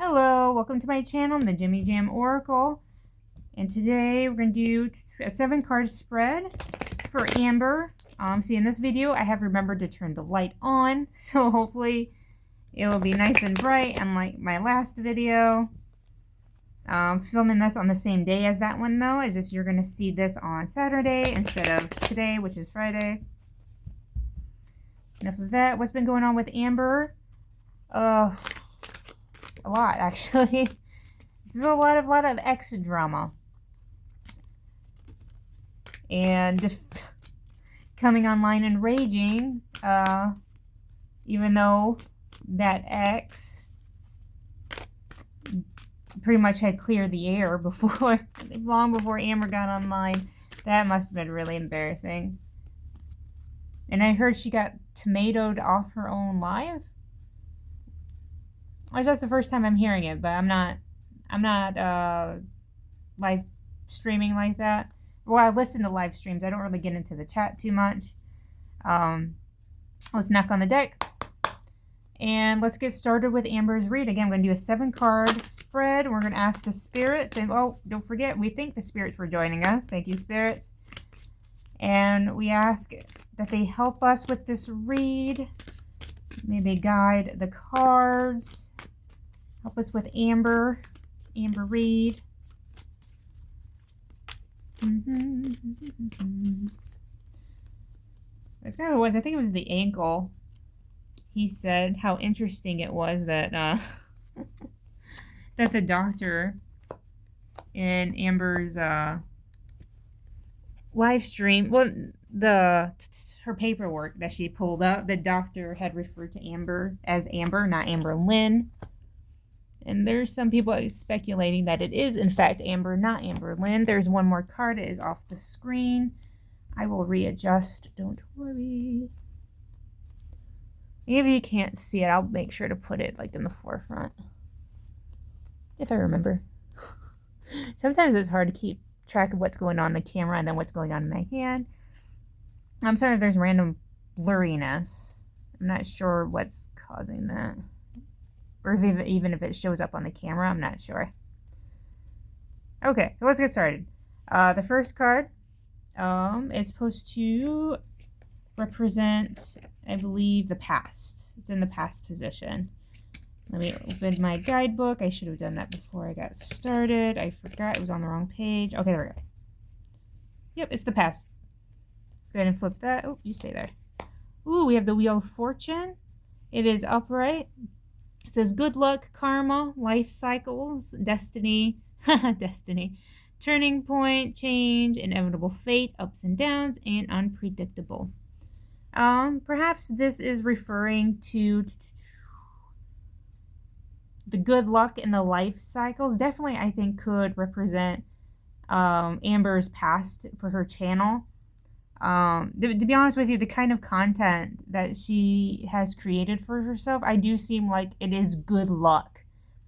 Hello, welcome to my channel, the Jimmy Jam Oracle. And today we're going to do a 7-card spread for Amber. See, in this video I have remembered to turn the light on, so hopefully it will be nice and bright, unlike my last video. Filming this on the same day as that one though, is just you're going to see this on Saturday instead of today, which is Friday. Enough of that. What's been going on with Amber? A lot, actually. There's a lot of ex drama. And coming online and raging, even though that ex pretty much had cleared the air before, long before Amber got online. That must have been really embarrassing. And I heard she got tomatoed off her own live. Well, that's the first time I'm hearing it, but I'm not live streaming like that. Well, I listen to live streams. I don't really get into the chat too much. Let's knock on the deck. And let's get started with Amber's read. Again, I'm going to do a 7-card spread. And we're going to ask the spirits. And oh, don't forget, we thank the spirits for joining us. Thank you, spirits. And we ask that they help us with this read. May they guide the cards. Help us with Amber read. I forgot what it was. I think it was the ankle. He said how interesting it was that that the doctor in Amber's live stream, well, her paperwork that she pulled up, the doctor had referred to Amber as Amber, not Amberlynn. And there's some people speculating that it is, in fact, Amber, not Amberlynn. There's one more card. It is off the screen. I will readjust. Don't worry. Maybe you can't see it. I'll make sure to put it like in the forefront, if I remember. Sometimes it's hard to keep track of what's going on in the camera and then what's going on in my hand. I'm sorry if there's random blurriness. I'm not sure what's causing that. Or if even if it shows up on the camera, I'm not sure. Okay, so let's get started. The first card is supposed to represent, I believe, the past. It's in the past position. Let me open my guidebook. I should have done that before I got started. I forgot it was on the wrong page. Okay, there we go. Yep, it's the past. Go ahead and flip that. Oh, you stay there. Ooh, we have the Wheel of Fortune. It is upright. It says good luck, karma, life cycles, destiny, destiny, turning point, change, inevitable fate, ups and downs, and unpredictable. Perhaps this is referring to the good luck in the life cycles. Definitely, I think, could represent Amber's past for her channel. To be honest with you, the kind of content that she has created for herself, I do seem like it is good luck,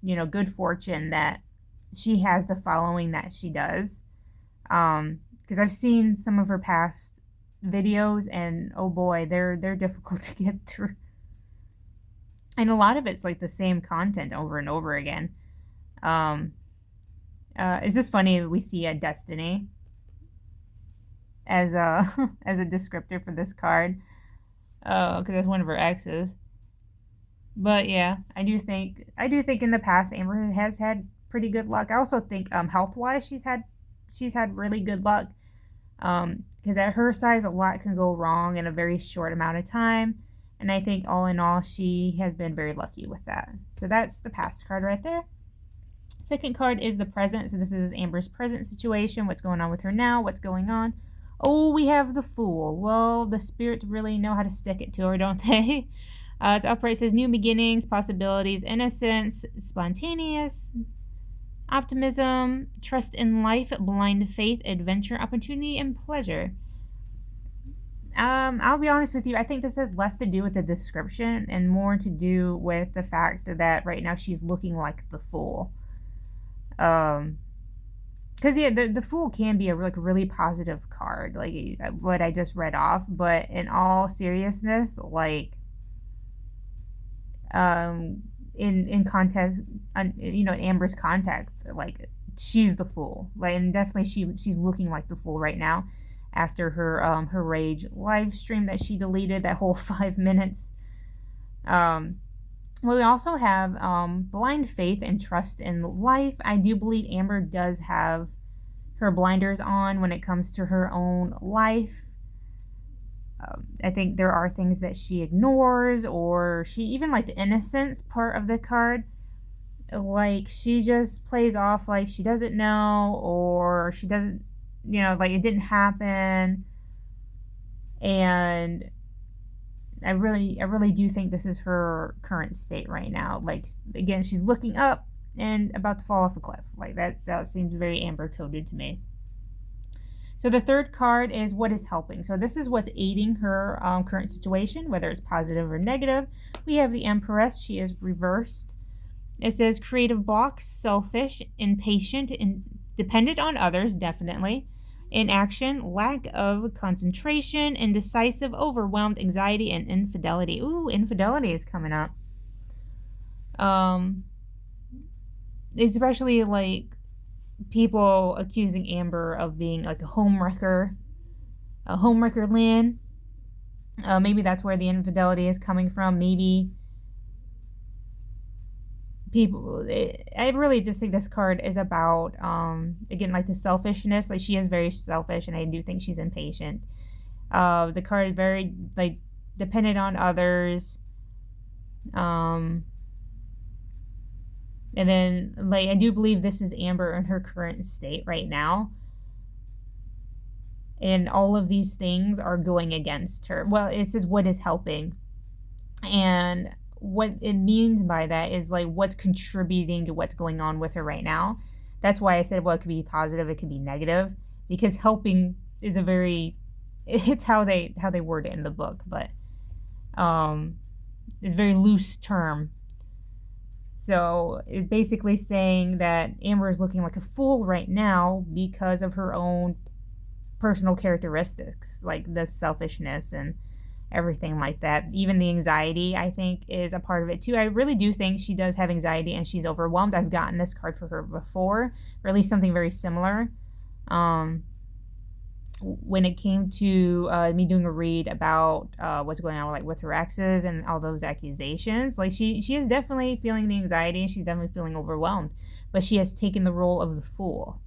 you know, good fortune that she has the following that she does. Because I've seen some of her past videos, and oh boy, they're difficult to get through. And a lot of it's like the same content over and over again. It's just funny we see a destiny as a as a descriptor for this card, because that's one of her exes. But yeah, I do think in the past Amber has had pretty good luck. I also think health wise she's had really good luck, because at her size a lot can go wrong in a very short amount of time, and I think all in all she has been very lucky with that. So that's the past card right there. Second card is the present. So this is Amber's present situation. What's going on with her now? What's going on? Oh, we have the Fool. Well, the spirits really know how to stick it to her, don't they? It's upright. It says new beginnings, possibilities, innocence, spontaneous, optimism, trust in life, blind faith, adventure, opportunity, and pleasure. I'll be honest with you. I think this has less to do with the description and more to do with the fact that right now she's looking like the Fool. Because yeah, the Fool can be a really positive card, like what I just read off. But in all seriousness, like in in Amber's context, like she's the fool. Like, and definitely she's looking like the fool right now after her rage live stream that she deleted, that whole 5 minutes. We also have blind faith and trust in life. I do believe Amber does have her blinders on when it comes to her own life. I think there are things that she ignores, or she even, like the innocence part of the card, like she just plays off like she doesn't know, or she doesn't, like it didn't happen. And I really do think this is her current state right now. Like, again, she's looking up and about to fall off a cliff. Like that seems very Amber coded to me. So the third card is what is helping. So this is what's aiding her current situation, whether it's positive or negative. We have the Empress. She is reversed. It says creative blocks, selfish, impatient, and dependent on others, definitely. Inaction, lack of concentration, indecisive, overwhelmed, anxiety, and infidelity. Ooh, infidelity is coming up. Especially like people accusing Amber of being like a homewrecker Lynn. Maybe that's where the infidelity is coming from. Maybe people, I really just think this card is about, again, like the selfishness. Like, she is very selfish, and I do think she's impatient. The card is very, like, dependent on others. And then, like, I do believe this is Amber in her current state right now. And all of these things are going against her. Well, it says what is helping. And what it means by that is, like, what's contributing to what's going on with her right now. That's why I said, well, it could be positive, it could be negative. Because helping is it's how they word it in the book. But it's a very loose term. So it's basically saying that Amber is looking like a fool right now because of her own personal characteristics, like the selfishness and everything like that. Even the anxiety, I think, is a part of it too. I really do think she does have anxiety and she's overwhelmed. I've gotten this card for her before, or at least something very similar. When it came to me doing a read about what's going on with her exes and all those accusations, like she is definitely feeling the anxiety and she's definitely feeling overwhelmed, but she has taken the role of the fool.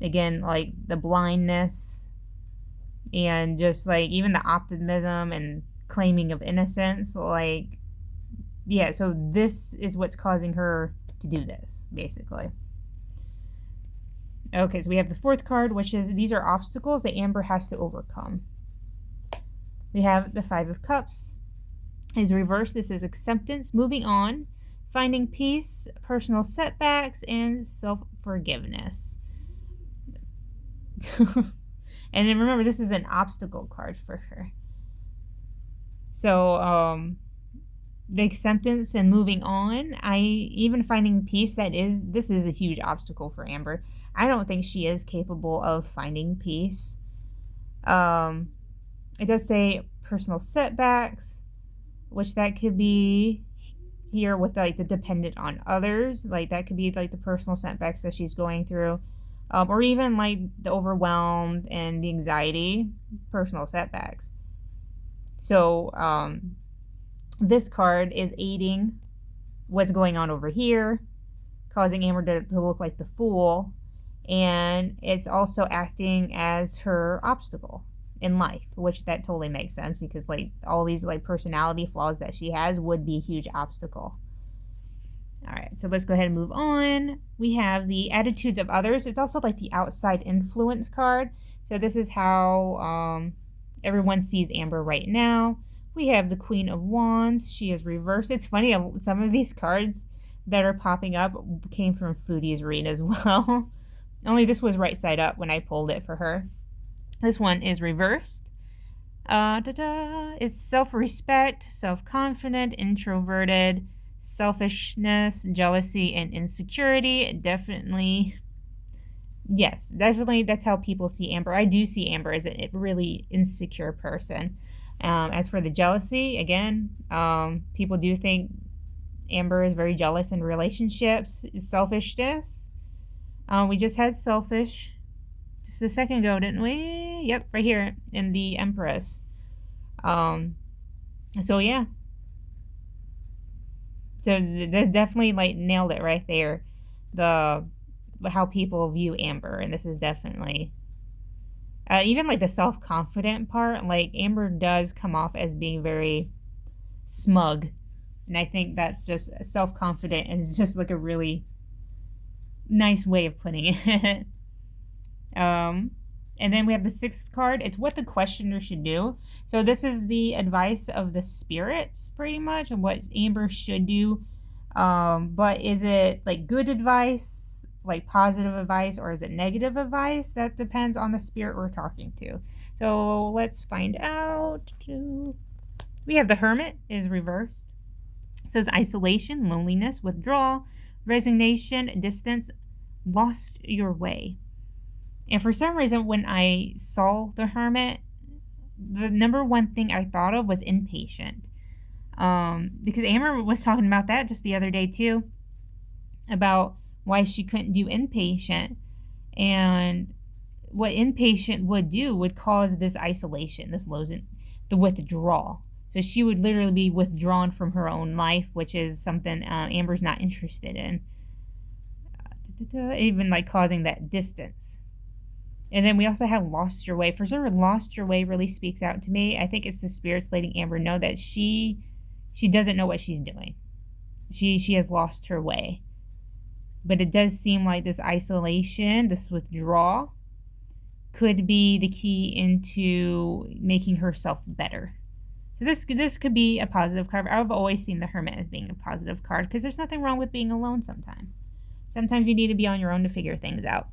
Again, like the blindness and just like even the optimism and claiming of innocence, like, yeah, so this is what's causing her to do this, basically. Okay, so we have the fourth card, which is these are obstacles that Amber has to overcome. We have the Five of Cups is reversed. This is acceptance, moving on, finding peace, personal setbacks, and self-forgiveness. And then remember, this is an obstacle card for her. So, the acceptance and moving on, even finding peace, this is a huge obstacle for Amber. I don't think she is capable of finding peace. It does say personal setbacks, which that could be here with like the dependent on others. Like that could be like the personal setbacks that she's going through. Or even like the overwhelmed and the anxiety, personal setbacks. So this card is aiding what's going on over here, causing Amber to look like the fool. And it's also acting as her obstacle in life, which that totally makes sense because like all these like personality flaws that she has would be a huge obstacle. All right, so let's go ahead and move on. We have the attitudes of others. It's also like the outside influence card. So this is how everyone sees Amber right now. We have the Queen of Wands. She is reversed. It's funny, some of these cards that are popping up came from Foodie's read as well. Only this was right side up when I pulled it for her. This one is reversed. It's self-respect, self-confident, introverted, selfishness, jealousy, and insecurity. Definitely, yes, definitely that's how people see Amber. I do see Amber as a really insecure person. As for the jealousy, again, people do think Amber is very jealous in relationships. Selfishness. We just had selfish just a second ago, didn't we? Yep, right here in the Empress. So yeah. So that definitely like nailed it right there. How people view Amber, and this is definitely even like the self-confident part. Like Amber does come off as being very smug, and I think that's just self-confident, and it's just like a really nice way of putting it. And then we have the 6th card. It's what the questioner should do. So this is the advice of the spirits, pretty much, and what Amber should do. But is it like good advice, like positive advice, or is it negative advice? That depends on the spirit we're talking to. So let's find out. We have the Hermit is reversed. It says isolation, loneliness, withdrawal, resignation, distance, lost your way. And for some reason, when I saw the Hermit, the number one thing I thought of was impatient. Because Amber was talking about that just the other day too, about why she couldn't do impatient. And what impatient would do would cause this isolation, the withdrawal. So she would literally be withdrawn from her own life, which is something Amber's not interested in. Even like causing that distance. And then we also have lost your way. For some reason, lost your way really speaks out to me. I think it's the spirits letting Amber know that she doesn't know what she's doing. She has lost her way. But it does seem like this isolation, this withdrawal, could be the key into making herself better. So this could be a positive card. I've always seen the Hermit as being a positive card because there's nothing wrong with being alone sometimes. Sometimes you need to be on your own to figure things out.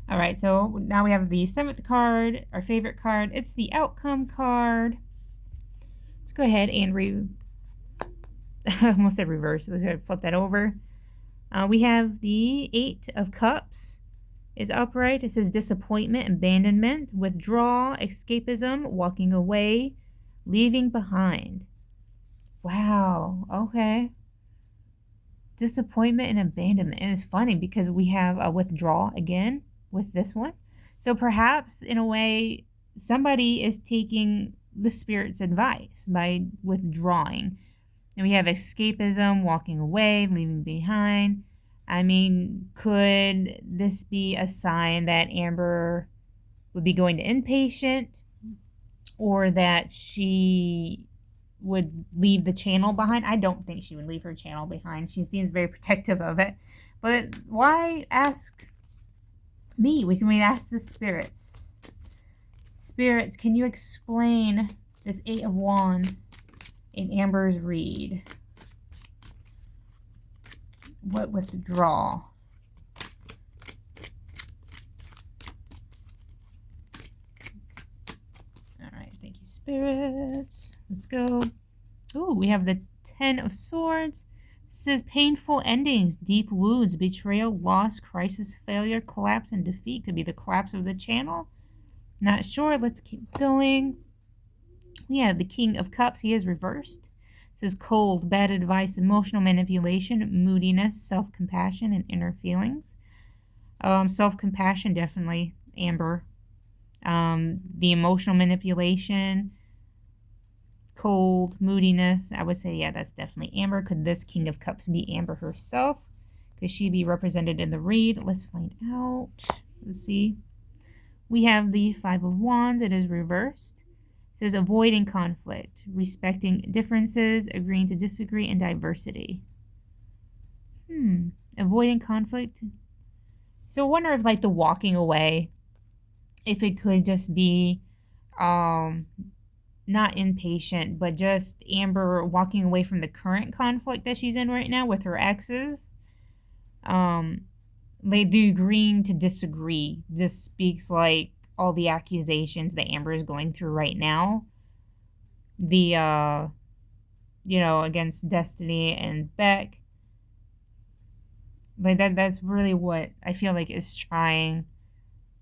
All right, so now we have the 7th card, our favorite card. It's the outcome card. Let's go ahead and I almost said reverse. Let's go ahead and flip that over. We have the 8 of Cups is upright. It says disappointment, abandonment, withdrawal, escapism, walking away, leaving behind. Wow, okay. Disappointment and abandonment. And it's funny because we have a withdrawal again with this one. So perhaps in a way somebody is taking the spirit's advice by withdrawing. And we have escapism, walking away, leaving behind. I mean, could this be a sign that Amber would be going to inpatient, or that she would leave the channel behind? I don't think she would leave her channel behind. She seems very protective of it. But why ask me? We can ask the spirits. Spirits, can you explain this 8 of Wands in Amber's read? What withdrawal? All right, thank you, spirits. Let's go. Oh, we have the 10 of Swords. It says painful endings, deep wounds, betrayal, loss, crisis, failure, collapse, and defeat. Could be the collapse of the channel. Not sure. Let's keep going. We have the King of Cups. He is reversed. It says cold, bad advice, emotional manipulation, moodiness, self-compassion, and inner feelings. Self-compassion, definitely Amber. The emotional manipulation, cold, moodiness, I would say, yeah, that's definitely Amber. Could this King of Cups be Amber herself? Could she be represented in the read? Let's find out. Let's see. We have the 5 of Wands. It is reversed. It says avoiding conflict, respecting differences, agreeing to disagree, and diversity. Avoiding conflict. So I wonder if like the walking away, if it could just be not impatient, but just Amber walking away from the current conflict that she's in right now with her exes. Like the agreeing to disagree just speaks like all the accusations that Amber is going through right now. The, against Destiny and Beck. Like that's really what I feel like is trying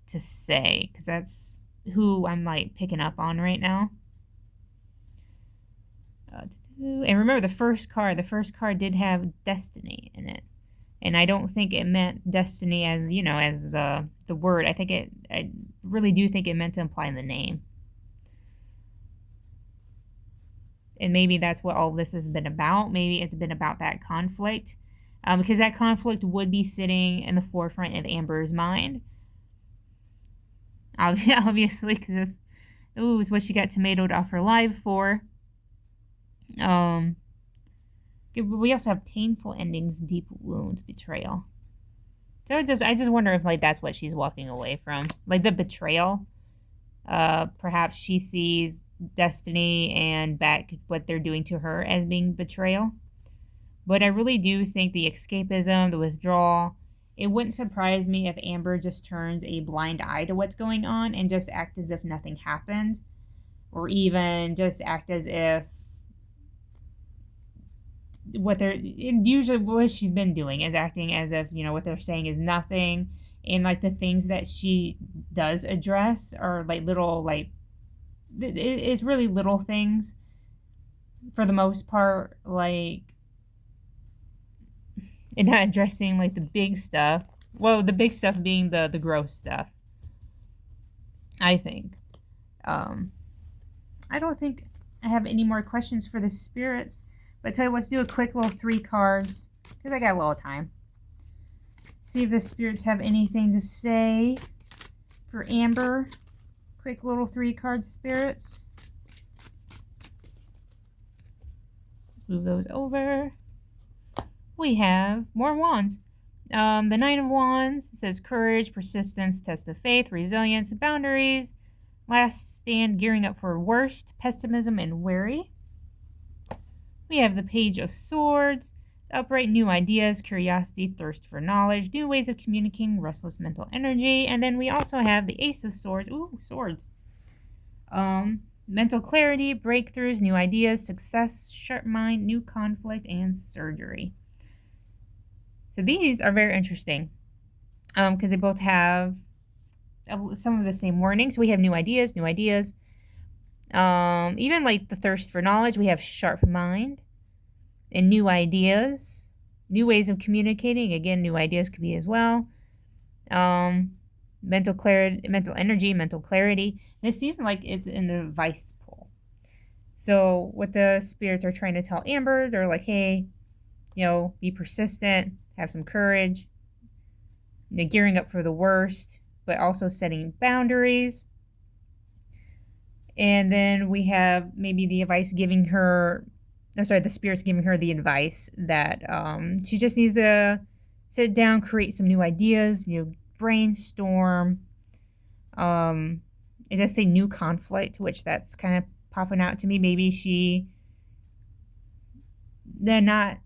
to say, because that's who I'm like picking up on right now. And remember, the first card did have destiny in it. And I don't think it meant destiny as, as the word. I really do think it meant to imply the name. And maybe that's what all this has been about. Maybe it's been about that conflict. Because that conflict would be sitting in the forefront of Amber's mind. Obviously, because it's what she got tomatoed off her life for. We also have painful endings, deep wounds, betrayal. So I just wonder if that's what she's walking away from, the betrayal. Perhaps she sees destiny and back what they're doing to her as being betrayal. But I really do think the escapism, the withdrawal, it wouldn't surprise me if Amber just turns a blind eye to what's going on and just act as if nothing happened, or even just act as if usually what she's been doing is acting as if, what they're saying is nothing. And the things that she does address are little, it's really little things for the most part, and not addressing the big stuff. Well, the big stuff being the gross stuff, I think. I don't think I have any more questions for the spirits. But I tell you what, let's do a quick little 3 cards, because I got a little time. See if the spirits have anything to say for Amber. Quick little 3 card spirits. Let's move those over. We have more wands. The Nine of Wands says courage, persistence, test of faith, resilience, boundaries, last stand, gearing up for worst, pessimism, and worry. We have the Page of Swords, upright, new ideas, curiosity, thirst for knowledge, new ways of communicating, restless mental energy. And then we also have the Ace of Swords. Ooh, swords. Mental clarity, breakthroughs, new ideas, success, sharp mind, new conflict, and surgery. So these are very interesting because they both have some of the same warnings. We have new ideas. Even the thirst for knowledge, we have sharp mind and new ideas, new ways of communicating. Again, new ideas could be as well. Mental clarity, mental energy, mental clarity. This seems like it's in the advice pool. So what the spirits are trying to tell Amber, they're like, hey, be persistent, have some courage, gearing up for the worst, but also setting boundaries. And then we have maybe the spirits giving her the advice that she just needs to sit down, create some new ideas, brainstorm. It does say new conflict, which that's kind of popping out to me. Maybe they're not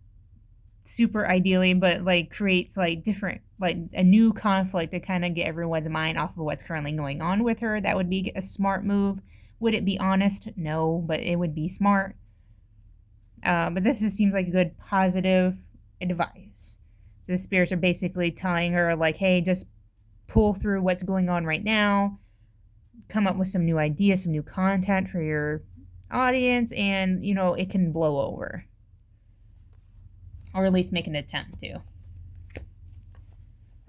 super ideally, but creates different, a new conflict to kind of get everyone's mind off of what's currently going on with her. That would be a smart move. Would it be honest? No, but it would be smart. But this just seems like good, positive advice. So the spirits are basically telling her, hey, just pull through what's going on right now. Come up with some new ideas, some new content for your audience, and, it can blow over. Or at least make an attempt to.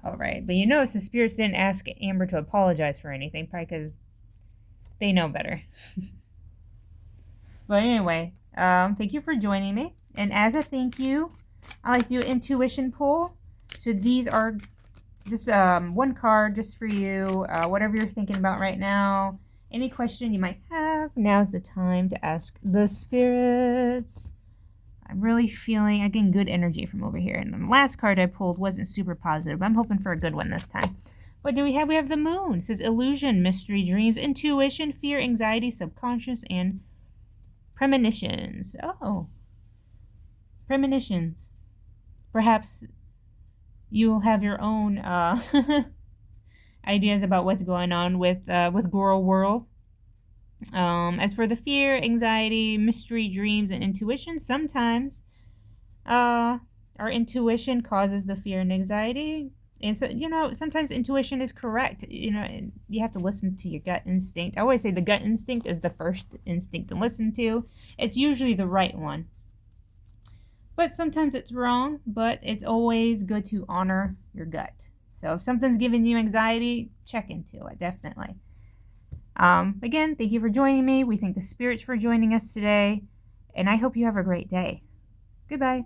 All right. But the spirits didn't ask Amber to apologize for anything, probably because they know better. But anyway, thank you for joining me. And as a thank you, I like to do an intuition pull. So these are just one card just for you, whatever you're thinking about right now. Any question you might have, now's the time to ask the spirits. I'm really feeling, again, good energy from over here. And the last card I pulled wasn't super positive. I'm hoping for a good one this time. What do we have? We have the Moon. It says illusion, mystery, dreams, intuition, fear, anxiety, subconscious, and premonitions. Oh. Premonitions. Perhaps you'll have your own ideas about what's going on with Gorl World. As for the fear, anxiety, mystery, dreams, and intuition, sometimes our intuition causes the fear and anxiety. And so, sometimes intuition is correct, and you have to listen to your gut instinct. I always say the gut instinct is the first instinct to listen to. It's usually the right one. But sometimes it's wrong, but it's always good to honor your gut. So if something's giving you anxiety, check into it, definitely. Again, thank you for joining me. We thank the spirits for joining us today, and I hope you have a great day. Goodbye.